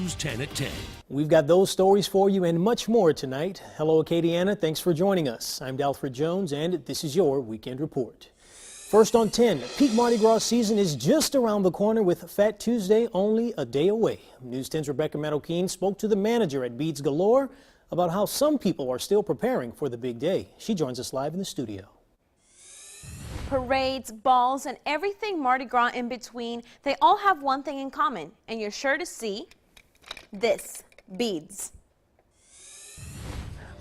News 10 at 10. We've got those stories for you and much more tonight. Hello, Acadiana. Thanks for joining us. I'm Dalfred Jones, and this is your Weekend Report. First on 10, peak Mardi Gras season is just around the corner with Fat Tuesday only a day away. News 10's Rebecca Meadowkeen spoke to the manager at Beads Galore about how some people are still preparing for the big day. She joins us live in the studio. Parades, balls, and everything Mardi Gras in between, they all have one thing in common, and you're sure to see this, beads.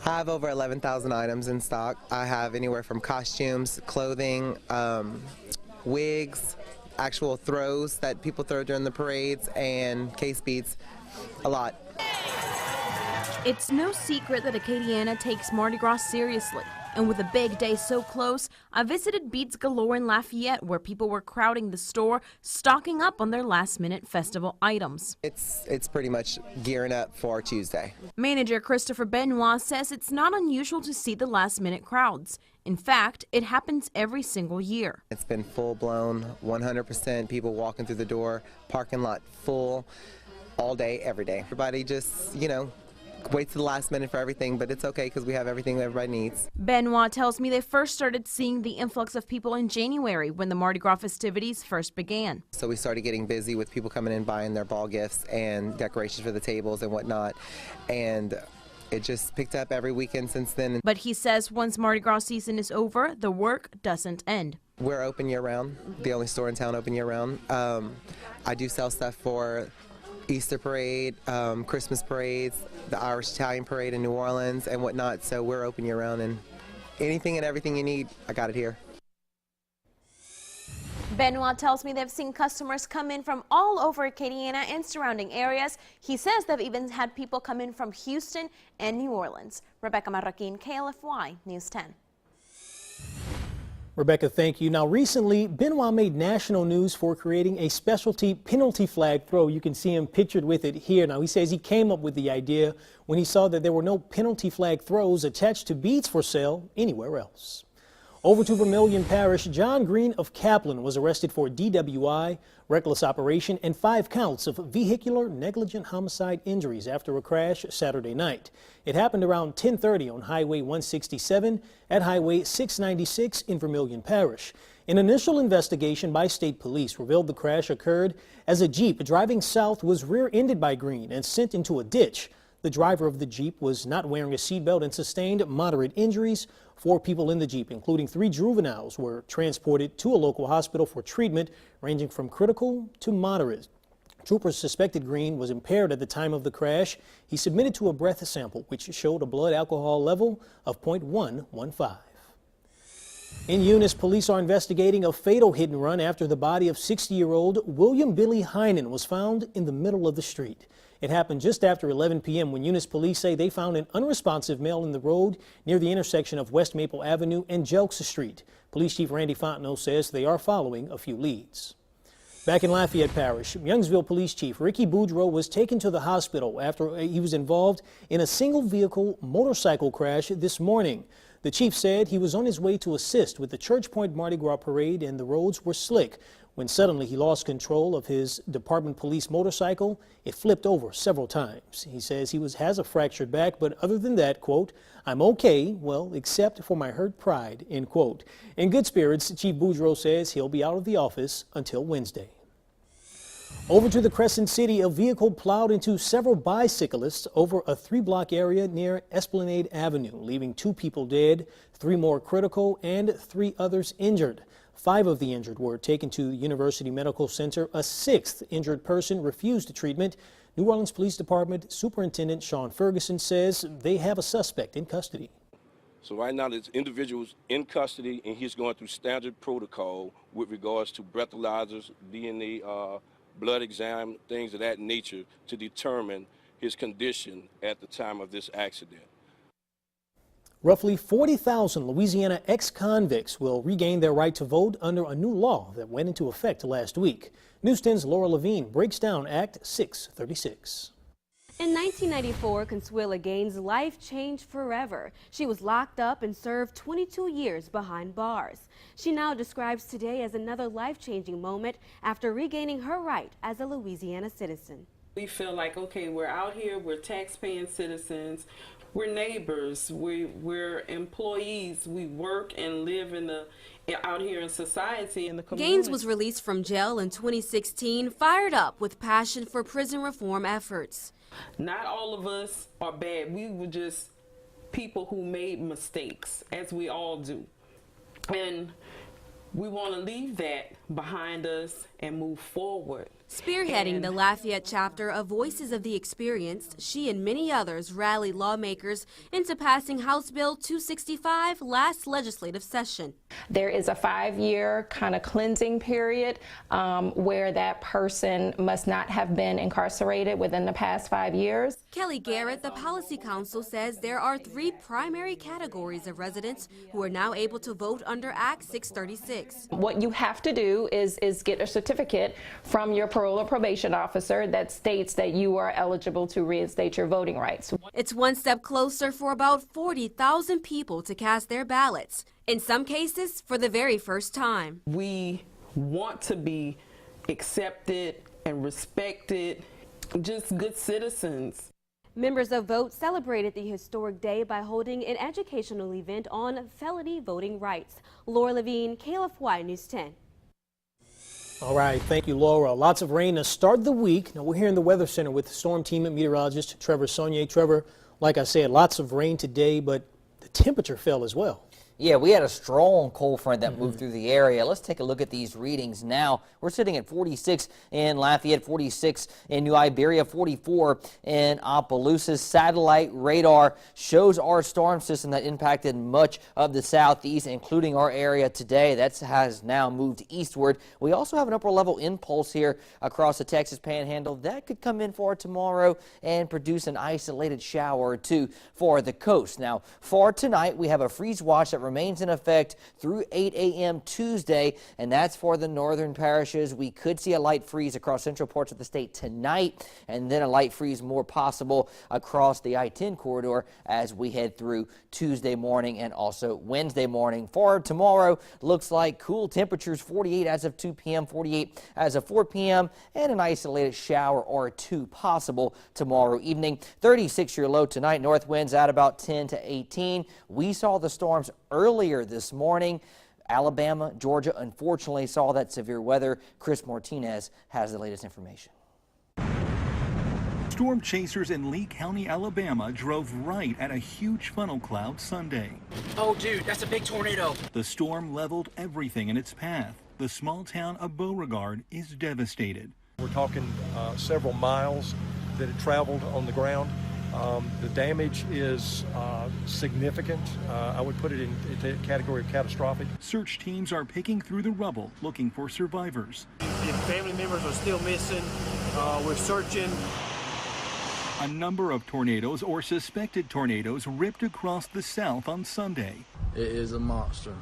I have over 11,000 items in stock. I have anywhere from costumes, clothing, wigs, actual throws that people throw during the parades, and case beads, a lot. It's no secret that Acadiana takes Mardi Gras seriously. And with a big day so close, I visited Beads Galore in Lafayette, where people were crowding the store, stocking up on their last-minute festival items. It's pretty much gearing up for Tuesday. Manager Christopher Benoit says it's not unusual to see the last-minute crowds. In fact, it happens every single year. It's been full-blown, 100% people walking through the door, parking lot full, all day, every day. Everybody just, waits to the last minute for everything, but it's okay because we have everything that everybody needs. Benoit tells me they first started seeing the influx of people in January when the Mardi Gras festivities first began. So we started getting busy with people coming in buying their ball gifts and decorations for the tables and whatnot, and it just picked up every weekend since then. But he says once Mardi Gras season is over, the work doesn't end. We're open year-round, the only store in town open year-round. I do sell stuff for Easter parade, Christmas parades, the Irish-Italian parade in New Orleans and whatnot, so we're open year-round, and anything and everything you need, I got it here. Benoit tells me they've seen customers come in from all over Acadiana and surrounding areas. He says they've even had people come in from Houston and New Orleans. Rebecca Marroquin, KLFY News 10. Rebecca, thank you. Now, recently, Benoit made national news for creating a specialty penalty flag throw. You can see him pictured with it here. Now, he says he came up with the idea when he saw that there were no penalty flag throws attached to beads for sale anywhere else. Over to Vermilion Parish, John Green of Kaplan was arrested for DWI, reckless operation, and 5 counts of vehicular negligent homicide injuries after a crash Saturday night. It happened around 10:30 on Highway 167 at Highway 696 in Vermilion Parish. An initial investigation by state police revealed the crash occurred as a Jeep driving south was rear-ended by Green and sent into a ditch. The driver of the Jeep was not wearing a seatbelt and sustained moderate injuries. 4 people in the Jeep, including 3 juveniles, were transported to a local hospital for treatment ranging from critical to moderate. Troopers suspected Green was impaired at the time of the crash. He submitted to a breath sample, which showed a blood alcohol level of 0.115. In Eunice, police are investigating a fatal hit and run after the body of 60-year-old William Billy Heinen was found in the middle of the street. It happened just after 11 p.m. when Eunice police say they found an unresponsive male in the road near the intersection of West Maple Avenue and Jelks Street. Police Chief Randy Fontenot says they are following a few leads. Back in Lafayette Parish, Youngsville Police Chief Ricky Boudreau was taken to the hospital after he was involved in a single-vehicle motorcycle crash this morning. The chief said he was on his way to assist with the Church Point Mardi Gras parade and the roads were slick when suddenly he lost control of his Department Police motorcycle. It flipped over several times. He says he has a fractured back, but other than that, quote, "I'm okay, well, except for my hurt pride," end quote. In good spirits, Chief Boudreau says he'll be out of the office until Wednesday. Over to the Crescent City, a vehicle plowed into several bicyclists over a 3-block area near Esplanade Avenue, leaving 2 people dead, 3 more critical, and 3 others injured. 5 of the injured were taken to the University Medical Center. A 6th injured person refused treatment. New Orleans Police Department Superintendent Sean Ferguson says they have a suspect in custody. So right now, this individual's in custody, and he's going through standard protocol with regards to breathalyzers, DNA, blood exam, things of that nature to determine his condition at the time of this accident. Roughly 40,000 Louisiana ex-convicts will regain their right to vote under a new law that went into effect last week. News 10's Laura Levine breaks down Act 636. In 1994, Consuela Gaines' life changed forever. She was locked up and served 22 years behind bars. She now describes today as another life-changing moment after regaining her right as a Louisiana citizen. We feel like, okay, we're out here, we're tax-paying citizens, we're neighbors, we're employees, we work and live out here in society in the community. Gaines was released from jail in 2016, fired up with passion for prison reform efforts. Not all of us are bad. We were just people who made mistakes, as we all do. And we want to leave that behind us and move forward. Spearheading the Lafayette chapter of Voices of the Experienced, she and many others rallied lawmakers into passing House Bill 265 last legislative session. There is a 5-year kind of cleansing period where that person must not have been incarcerated within the past 5 years. Kelly Garrett, the Policy Council, says there are 3 primary categories of residents who are now able to vote under Act 636. What you have to do is get a certificate from your parole or probation officer that states that you are eligible to reinstate your voting rights. It's one step closer for about 40,000 people to cast their ballots, in some cases for the very first time. We want to be accepted and respected, just good citizens. Members of VOTE celebrated the historic day by holding an educational event on felony voting rights. Laura Levine, KLFY News 10. All right, thank you, Laura. Lots of rain to start the week. Now, we're here in the Weather Center with Storm Team meteorologist Trevor Saunier. Trevor, like I said, lots of rain today, but the temperature fell as well. Yeah, we had a strong cold front that moved through the area. Let's take a look at these readings now. We're sitting at 46 in Lafayette, 46 in New Iberia, 44 in Opelousas. Satellite radar shows our storm system that impacted much of the southeast, including our area today. That has now moved eastward. We also have an upper level impulse here across the Texas Panhandle that could come in for tomorrow and produce an isolated shower or two for the coast. Now, for tonight, we have a freeze watch that remains in effect through 8 a.m. Tuesday, and that's for the northern parishes. We could see a light freeze across central parts of the state tonight, and then a light freeze more possible across the I-10 corridor as we head through Tuesday morning and also Wednesday morning. For tomorrow, looks like cool temperatures, 48 as of 2 p.m., 48 as of 4 p.m., and an isolated shower or two possible tomorrow evening. 36 your low tonight, north winds at about 10 to 18. We saw the storms earlier this morning. Alabama, Georgia, unfortunately saw that severe weather. Chris Martinez has the latest information. Storm chasers in Lee County, Alabama drove right at a huge funnel cloud Sunday. Oh, dude, that's a big tornado. The storm leveled everything in its path. The small town of Beauregard is devastated. We're talking several miles that it traveled on the ground. The damage is significant. I would put it in the category of catastrophic. Search teams are picking through the rubble looking for survivors. If family members are still missing, we're searching. A number of tornadoes or suspected tornadoes ripped across the South on Sunday. It is a monster,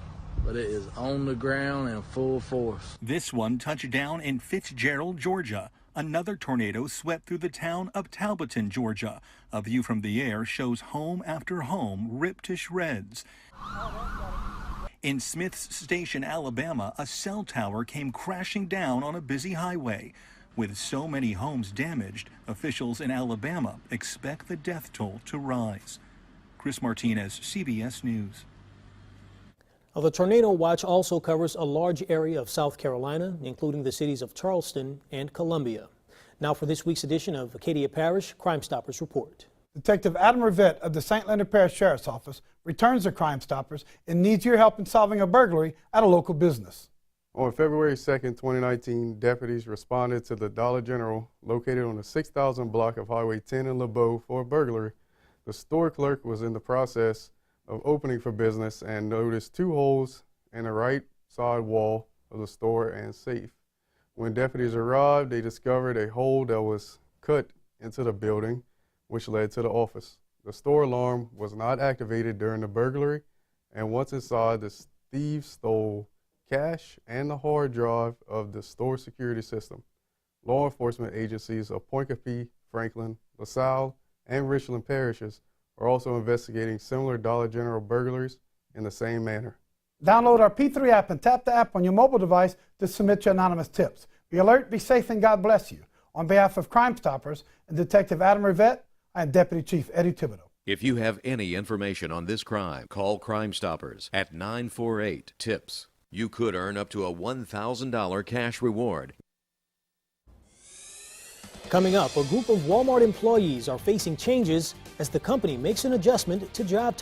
but it is on the ground in full force. This one touched down in Fitzgerald, Georgia. Another tornado swept through the town of Talbotton, Georgia. A view from the air shows home after home ripped to shreds. In Smith's Station, Alabama, a cell tower came crashing down on a busy highway. With so many homes damaged, officials in Alabama expect the death toll to rise. Chris Martinez, CBS News. The tornado watch also covers a large area of South Carolina, including the cities of Charleston and Columbia. Now for this week's edition of Acadia Parish Crime Stoppers Report. Detective Adam Rivette of the St. Leonard Parish Sheriff's Office returns to Crime Stoppers and needs your help in solving a burglary at a local business. On February 2nd, 2019, deputies responded to the Dollar General located on the 6000 block of Highway 10 in LeBeau for a burglary. The store clerk was in the process of opening for business and noticed 2 holes in the right side wall of the store and safe. When deputies arrived, they discovered a hole that was cut into the building, which led to the office. The store alarm was not activated during the burglary, and once inside, the thieves stole cash and the hard drive of the store security system. Law enforcement agencies of Poincapie, Franklin, LaSalle, and Richland parishes are also investigating similar Dollar General burglaries in the same manner. Download our P3 app and tap the app on your mobile device to submit your anonymous tips. Be alert, be safe, and God bless you. On behalf of Crime Stoppers and Detective Adam Rivette, I am Deputy Chief Eddie Thibodeau. If you have any information on this crime, call Crime Stoppers at 948-TIPS. You could earn up to a $1,000 cash reward. Coming up, a group of Walmart employees are facing changes as the company makes an adjustment to job